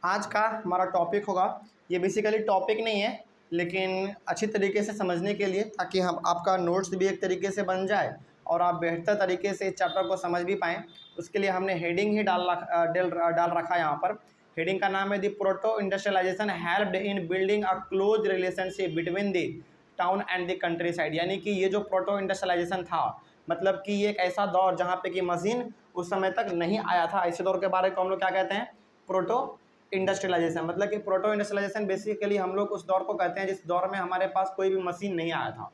आज का हमारा टॉपिक होगा, ये बेसिकली टॉपिक नहीं है लेकिन अच्छी तरीके से समझने के लिए, ताकि हम आपका नोट्स भी एक तरीके से बन जाए और आप बेहतर तरीके से इस चैप्टर को समझ भी पाएँ। उसके लिए हमने हेडिंग ही डाल रखा है यहाँ पर। हेडिंग का नाम है the proto industrialisation helped in building a close relationship between the town and the countryside. यानी कि ये जो प्रोटो इंडस्ट्रियलाइजेशन था, मतलब कि ये एक ऐसा दौर जहाँ पे कि मशीन उस समय तक नहीं आया था। ऐसे दौर के बारे को हम लोग क्या कहते हैं? Proto industrialisation. मतलब कि प्रोटो इंडस्ट्रियलाइजेशन बेसिकली हम लोग उस दौर को कहते हैं जिस दौर में हमारे पास कोई भी मशीन नहीं आया था।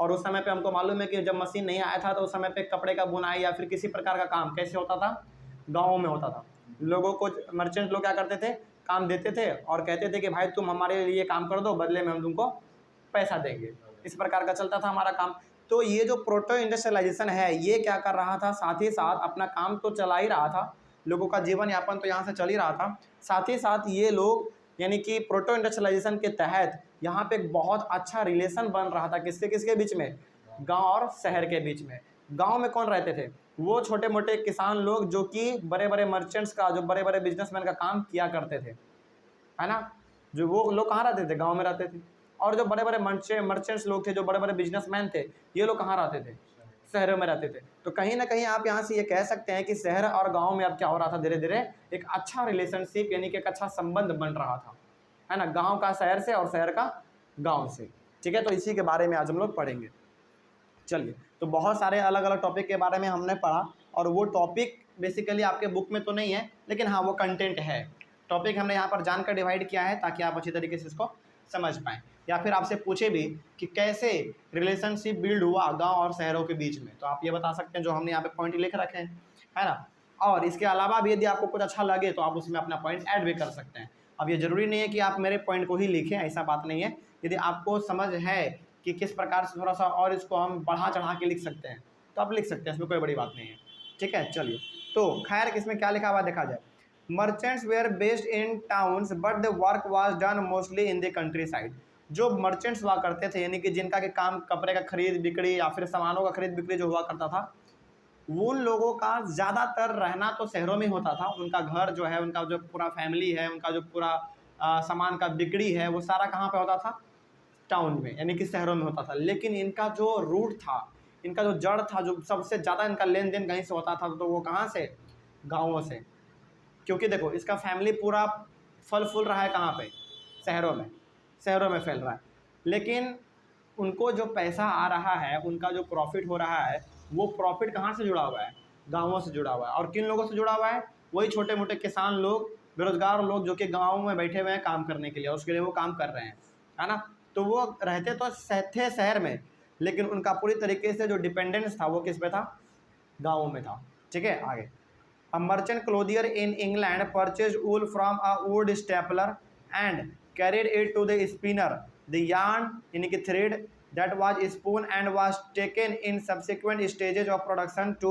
और उस समय पे हमको मालूम है कि जब मशीन नहीं आया था तो उस समय पे कपड़े का बुनाई या फिर किसी प्रकार का काम कैसे होता था? गाँवों में होता था। लोगों को मर्चेंट लोग क्या करते थे? काम देते थे और कहते थे कि भाई तुम हमारे लिए काम कर दो, बदले में हम तुमको पैसा देंगे। इस प्रकार का चलता था हमारा काम। तो ये जो प्रोटो इंडस्ट्रियलाइजेशन है, ये क्या कर रहा था? साथ ही साथ अपना काम तो चला ही रहा था, लोगों का जीवन यापन तो यहाँ से चल ही रहा था। साथ ही साथ ये लोग यानी कि प्रोटो इंडस्ट्रियलाइजेशन के तहत यहाँ पे एक बहुत अच्छा रिलेशन बन रहा था। किसके किसके बीच में? गांव और शहर के बीच में। गांव में कौन रहते थे? वो छोटे मोटे किसान लोग जो कि बड़े बड़े मर्चेंट्स का, जो बड़े बड़े बिजनेसमैन का काम किया करते थे, है ना। जो वो लोग कहाँ रहते थे? गाँव में रहते थे। और जो बड़े बड़े मर्चेंट्स लोग थे, जो बड़े बड़े बिजनेसमैन थे, ये लोग कहाँ रहते थे? शहरों में रहते थे। तो कहीं ना कहीं आप यहाँ से ये कह सकते हैं कि शहर और गांव में अब क्या हो रहा था? धीरे धीरे एक अच्छा रिलेशनशिप यानी कि एक अच्छा संबंध बन रहा था, है ना, गांव का शहर से और शहर का गांव से। ठीक है, तो इसी के बारे में आज हम लोग पढ़ेंगे। चलिए, तो बहुत सारे अलग अलग टॉपिक के बारे में हमने पढ़ा, और वो टॉपिक बेसिकली आपके बुक में तो नहीं है, लेकिन हाँ वो कंटेंट है। टॉपिक हमने यहाँ पर जानकर डिवाइड किया है ताकि आप अच्छी तरीके से इसको समझ पाएँ। या फिर आपसे पूछे भी कि कैसे रिलेशनशिप बिल्ड हुआ गांव और शहरों के बीच में, तो आप ये बता सकते हैं जो हमने यहाँ पे पॉइंट लिख रखे हैं, है ना। और इसके अलावा भी यदि आपको कुछ अच्छा लगे तो आप उसमें अपना पॉइंट ऐड भी कर सकते हैं। अब ये ज़रूरी नहीं है कि आप मेरे पॉइंट को ही लिखें, ऐसा बात नहीं है। यदि आपको समझ है कि किस प्रकार से थोड़ा सा और इसको हम बढ़ा चढ़ा के लिख सकते हैं तो आप लिख सकते हैं, इसमें कोई बड़ी बात नहीं है। ठीक है, चलिए, तो खैर इसमें क्या लिखा हुआ देखा जाए। Merchants were based in towns but the work was done mostly in the countryside. जो मर्चेंट्स हुआ करते थे, यानी कि जिनका के काम कपड़े का खरीद बिक्री या फिर सामानों का खरीद बिक्री जो हुआ करता था, उन लोगों का ज़्यादातर रहना तो शहरों में होता था। उनका घर जो है, उनका जो पूरा फैमिली है, उनका जो पूरा सामान का बिक्री है, वो सारा कहाँ पे होता था? टाउन में, यानी कि शहरों में होता था। लेकिन इनका जो रूट था, इनका जो जड़ था, जो सबसे ज़्यादा इनका लेन देन कहीं से होता था, तो वो कहाँ से? गाँवों से। क्योंकि देखो, इसका फैमिली पूरा फल फूल रहा है कहाँ पे? शहरों में। शहरों में फैल रहा है। लेकिन उनको जो पैसा आ रहा है, उनका जो प्रॉफिट हो रहा है, वो प्रॉफिट कहाँ से जुड़ा हुआ है? गाँवों से जुड़ा हुआ है। और किन लोगों से जुड़ा हुआ है? वही छोटे मोटे किसान लोग, बेरोजगार लोग, जो कि गाँव में बैठे हुए हैं काम करने के लिए, और उसके लिए वो काम कर रहे हैं, है ना। तो वो रहते तो थे शहर में, लेकिन उनका पूरी तरीके से जो डिपेंडेंस था वो किस पे था? गाँव में था। ठीक है, आगे। A merchant clothier in England purchased wool from a wood stapler and carried it to the spinner. The yarn, यानी कि thread, that was spun and was taken in subsequent stages of production to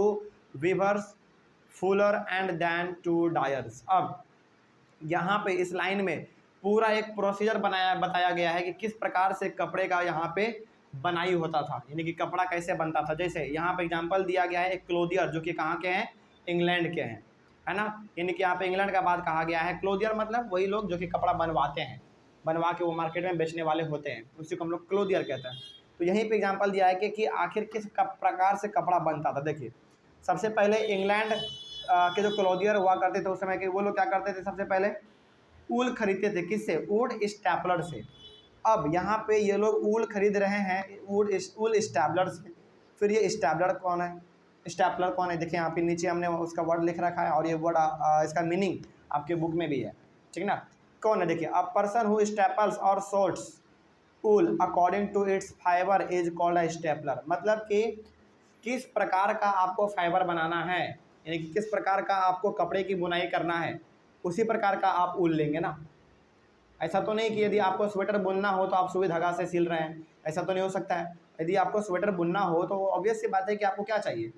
weavers, fuller and then to dyers. अब यहाँ पे इस line में पूरा एक procedure बताया गया है कि किस प्रकार से कपड़े का यहाँ पे बनाई होता था, यानी कि कपड़ा कैसे बनता था। जैसे यहाँ पे एग्जांपल दिया गया है एक क्लोथियर, जो कि कहाँ के हैं? इंग्लैंड के हैं, है ना। यानी कि यहाँ पे इंग्लैंड का बात कहा गया है। क्लोथियर मतलब वही लोग जो कि कपड़ा बनवाते हैं, बनवा के वो मार्केट में बेचने वाले होते हैं, उसी को हम लोग क्लोथियर कहते हैं। तो यहीं पर एग्जाम्पल दिया है कि आखिर किस प्रकार से कपड़ा बनता था। देखिए, सबसे पहले इंग्लैंड के जो क्लोथियर हुआ करते थे उस समय के, वो लोग क्या करते थे? सबसे पहले ऊल खरीदते थे। किससे? वुड स्टैपलर से। अब यहाँ पे ये लोग ऊल खरीद रहे हैं वुड ऊल स्टैपलर से। फिर ये स्टैपलर कौन है? स्टैपलर कौन है? देखिए यहाँ पे नीचे हमने उसका वर्ड लिख रखा है, और ये वर्ड इसका मीनिंग आपके बुक में भी है, ठीक ना। कौन है? देखिए, अ पर्सन हु स्टैपल्स और sorts wool according to its fibre is called a stapler. मतलब कि किस प्रकार का आपको फाइबर बनाना है, यानी कि किस प्रकार का आपको कपड़े की बुनाई करना है, उसी प्रकार का आप ऊल लेंगे ना। ऐसा तो नहीं कि यदि आपको स्वेटर बुनना हो तो आप सुई धागा से सिल रहे हैं, ऐसा तो नहीं हो सकता है। यदि आपको स्वेटर बुनना हो तो ऑब्वियस सी बात है कि आपको क्या चाहिए?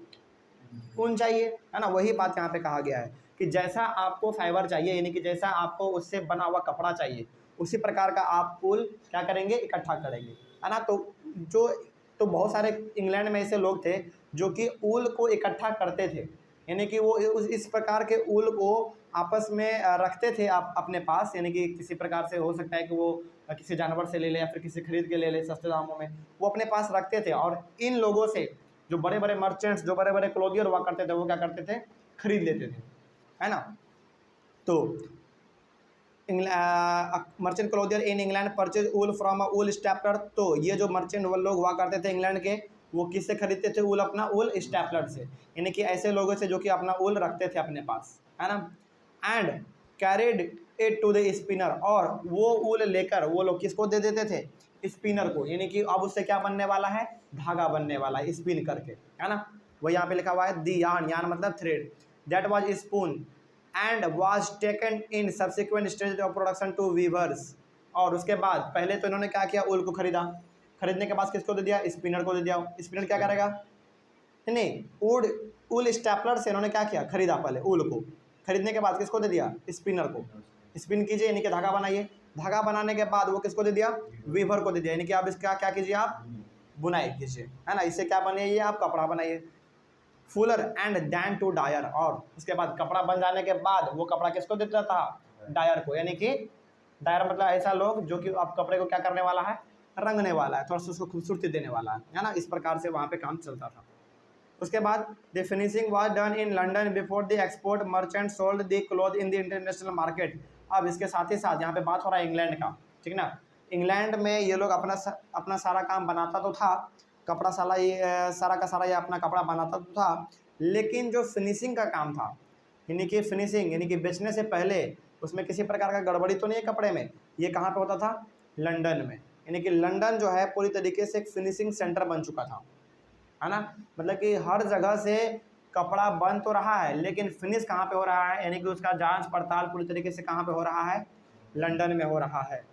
ऊन चाहिए, है ना। वही बात यहाँ पे कहा गया है कि जैसा आपको फाइबर चाहिए, यानी कि जैसा आपको उससे बना हुआ कपड़ा चाहिए, उसी प्रकार का आप ऊल क्या करेंगे? इकट्ठा करेंगे, है ना। तो बहुत सारे इंग्लैंड में ऐसे लोग थे जो कि ऊल को इकट्ठा करते थे, यानी कि वो इस प्रकार के ऊल को आपस में रखते थे आप अपने पास, यानी कि किसी प्रकार से हो सकता है कि वो किसी जानवर से ले ले या फिर किसी खरीद के ले ले सस्ते दामों में, वो अपने पास रखते थे। और इन लोगों से जो बड़े बड़े मर्चेंट्स, जो बड़े बड़े क्लोथियर हुआ करते थे, वो क्या करते थे, खरीद लेते थे, है ना। तो merchant clothier in England purchase wool from a wool stapler. तो ये जो मर्चेंट वो लोग हुआ करते थे इंग्लैंड के, वो किससे खरीदते थे ऊल, अपना ऊल स्टैपलर से, यानी कि ऐसे लोगों से जो कि अपना ऊल रखते थे अपने पास, है ना। And carried it to the spinner, और वो ऊल लेकर वो लोग किसको दे देते थे, स्पिनर को, यानी कि अब उससे क्या बनने वाला है, धागा बनने वाला है स्पिन करके, है ना। वो यहाँ पे लिखा हुआ है दी यार्न, यार्न मतलब thread, that was spun and was taken in subsequent stage of production to weavers. और उसके बाद पहले तो इन्होंने क्या किया, ऊल को खरीदा, खरीदने के बाद किसको दे दिया, स्पिनर को दे दिया। स्पिनर क्या करेगा, नहीं, ऊल स्टैपलर से इन्होंने क्या किया, खरीदा पहले ऊल को, खरीदने के बाद किसको दे दिया, स्पिनर को, स्पिन कीजिए यानी कि धागा बनाइए, धागा बनाने के बाद वो किसको दे दिया, वीवर को दे दिया, यानी कि आप इसका क्या कीजिए, आप बुनाई कीजिए, है ना, इससे क्या बनाइए, आप कपड़ा बनाइए। Fuller and then to dyer, और उसके बाद कपड़ा बन जाने के बाद वो कपड़ा किसको देता था, डायर को, यानी कि डायर मतलब ऐसा लोग जो कि आप कपड़े को क्या करने वाला है, रंगने वाला है, थोड़ा सा उसको खूबसूरती देने वाला है ना। इस प्रकार से वहाँ पे काम चलता था। उसके बाद the finishing was done in London before the export merchant sold the cloth in the international market. अब इसके साथ ही साथ यहाँ पे बात हो रहा है इंग्लैंड का, ठीक ना। इंग्लैंड में ये लोग अपना सारा काम बनाता तो था, कपड़ा साला ये सारा का सारा ये अपना कपड़ा बनाता तो था, लेकिन जो फिनिशिंग का काम था, यानी कि फिनिशिंग यानी कि बेचने से पहले उसमें किसी प्रकार का गड़बड़ी तो नहीं है कपड़े में, ये कहाँ पे होता था, लंदन में। यानी कि लंदन जो है पूरी तरीके से एक फिनिशिंग सेंटर बन चुका था, है ना। मतलब कि हर जगह से कपड़ा बन तो रहा है, लेकिन फिनिश कहाँ पे हो रहा है, यानी कि उसका जांच पड़ताल पूरी तरीके से कहाँ पे हो रहा है, लंदन में हो रहा है।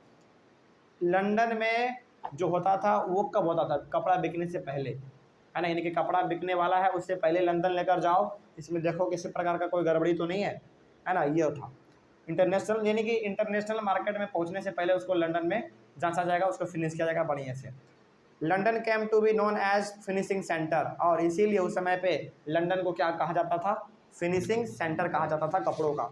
लंदन में जो होता था वो कब होता था, कपड़ा बिकने से पहले, है ना, यानी कि कपड़ा बिकने वाला है उससे पहले लंदन लेकर जाओ, इसमें देखो किसी प्रकार का कोई गड़बड़ी तो नहीं है ना, ये था। इंटरनेशनल यानी कि इंटरनेशनल मार्केट में पहुंचने से पहले उसको लंदन में जांचा जाएगा, उसको फिनिश किया जाएगा बढ़िया से। London came to be known as finishing centre, और इसीलिए उस समय पे लंदन को क्या कहा जाता था, फिनिशिंग सेंटर कहा जाता था कपड़ों का।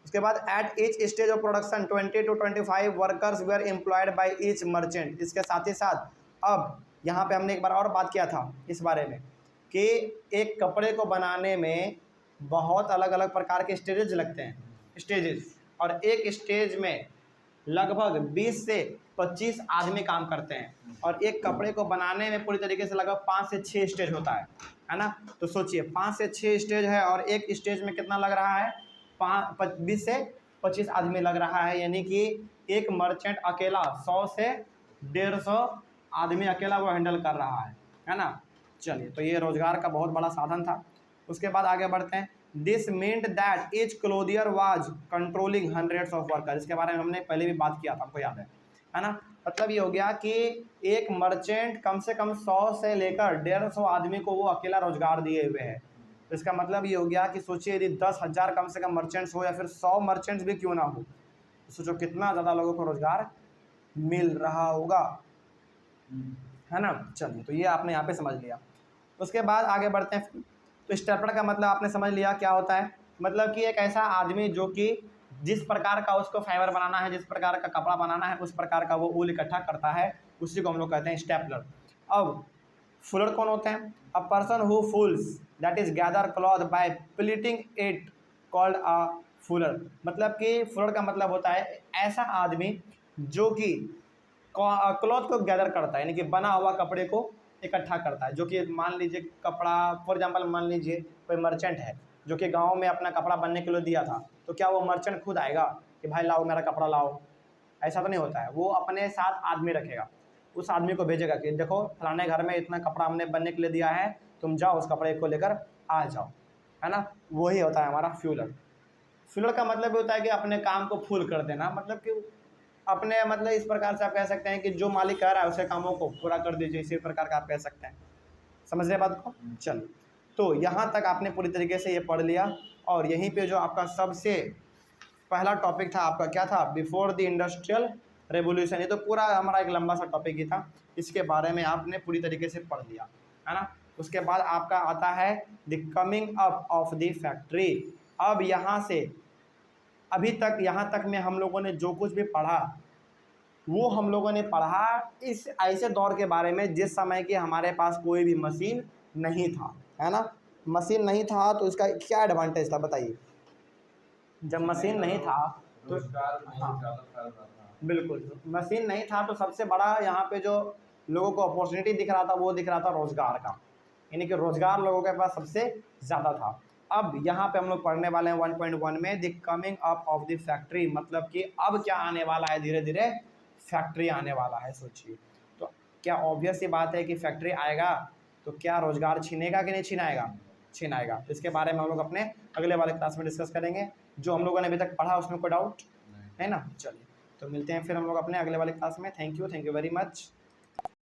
उसके बाद at each stage of production 20 to 25 workers were employed by each merchant. इसके साथ ही साथ अब यहाँ पे हमने एक बार और बात किया था इस बारे में कि एक कपड़े को बनाने में बहुत अलग अलग प्रकार के स्टेजेस लगते हैं, स्टेजेस, और एक स्टेज में लगभग 20 से 25 आदमी काम करते हैं, और एक कपड़े को बनाने में पूरी तरीके से लगभग 5 से 6 स्टेज होता है ना। तो सोचिए 5 से 6 स्टेज है, और एक स्टेज में कितना लग रहा है, 20 से 25 आदमी लग रहा है, यानी कि एक मर्चेंट अकेला 100 से 150 आदमी अकेला वो हैंडल कर रहा है ना। चलिए, तो ये रोजगार का बहुत बड़ा साधन था। उसके बाद आगे बढ़ते हैं। This meant that each clothier was controlling hundreds of worker. इसके बारे में हमने पहले भी बात किया था, आपको याद है ना। मतलब ये हो गया कि एक मर्चेंट कम से कम 100 से लेकर 150 आदमी को वो अकेला रोजगार दिए हुए है। तो इसका मतलब ये हो गया कि सोचिए यदि 10,000 कम से कम मर्चेंट्स हो या फिर 100 मर्चेंट्स भी क्यों ना हो, तो सोचो कितना ज़्यादा लोगों को रोजगार मिल रहा होगा, है ना। चलिए, तो ये आपने यहाँ पे समझ लिया। उसके बाद आगे बढ़ते हैं। तो स्टेपलर का मतलब आपने समझ लिया क्या होता है, मतलब कि एक ऐसा आदमी जो कि जिस प्रकार का उसको फाइबर बनाना है, जिस प्रकार का कपड़ा बनाना है, उस प्रकार का वो ऊल इकट्ठा करता है, उसी को हम लोग कहते हैं स्टेपलर। अब फुलर कौन होते हैं, a person who fulls that is gather cloth by pleating it called a fuller. मतलब कि फुलर का मतलब होता है ऐसा आदमी जो कि क्लॉथ को गैदर करता है, यानी कि बना हुआ कपड़े को इकट्ठा करता है। जो कि मान लीजिए कपड़ा, फॉर एग्जांपल मान लीजिए कोई मर्चेंट है जो कि गांव में अपना कपड़ा बनने के लिए दिया था, तो क्या वो मर्चेंट खुद आएगा कि भाई लाओ मेरा कपड़ा लाओ, ऐसा तो नहीं होता है। वो अपने साथ आदमी रखेगा, उस आदमी को भेजेगा कि देखो फलाने घर में इतना कपड़ा हमने बनने के लिए दिया है, तुम जाओ उस कपड़े को लेकर आ जाओ, है ना। वही होता है हमारा फ्यूलर। फ्यूलर का मतलब होता है कि अपने काम को फुल कर देना, मतलब कि अपने मतलब इस प्रकार से आप कह सकते हैं कि जो मालिक कह रहा है उसे कामों को पूरा कर दीजिए, इसी प्रकार का आप कह सकते हैं। समझ रहे बात को। चलो, तो यहाँ तक आपने पूरी तरीके से ये पढ़ लिया, और यहीं पे जो आपका सबसे पहला टॉपिक था आपका क्या था, बिफोर द इंडस्ट्रियल रेवोल्यूशन। ये तो पूरा हमारा एक लंबा सा टॉपिक ही था, इसके बारे में आपने पूरी तरीके से पढ़ लिया, है ना। उसके बाद आपका आता है the coming up of the factory. अब यहाँ से अभी तक यहाँ तक में हम लोगों ने जो कुछ भी पढ़ा वो हम लोगों ने पढ़ा इस ऐसे दौर के बारे में जिस समय कि हमारे पास कोई भी मशीन नहीं था, है ना। मशीन नहीं था तो इसका क्या एडवांटेज था बताइए। जब मशीन नहीं था तो हाँ बिल्कुल, मशीन नहीं था तो सबसे बड़ा यहाँ पे जो लोगों को अपॉर्चुनिटी दिख रहा था वो दिख रहा था रोज़गार का, यानी कि रोज़गार लोगों के पास सबसे ज़्यादा था। अब यहाँ पे हम लोग पढ़ने वाले हैं 1.1 में the coming up of the factory, मतलब कि अब क्या आने वाला है, धीरे धीरे फैक्ट्री आने वाला है। सोचिए तो क्या ऑब्वियस ये बात है कि फैक्ट्री आएगा तो क्या रोज़गार छीनेगा कि नहीं छीनाएगा, छीनाएगा। तो इसके बारे में हम लोग अपने अगले वाले क्लास में डिस्कस करेंगे। जो हम लोगों ने अभी तक पढ़ा उसमें कोई डाउट है ना। चलिए तो मिलते हैं फिर हम लोग अपने अगले वाले क्लास में। Thank you very much.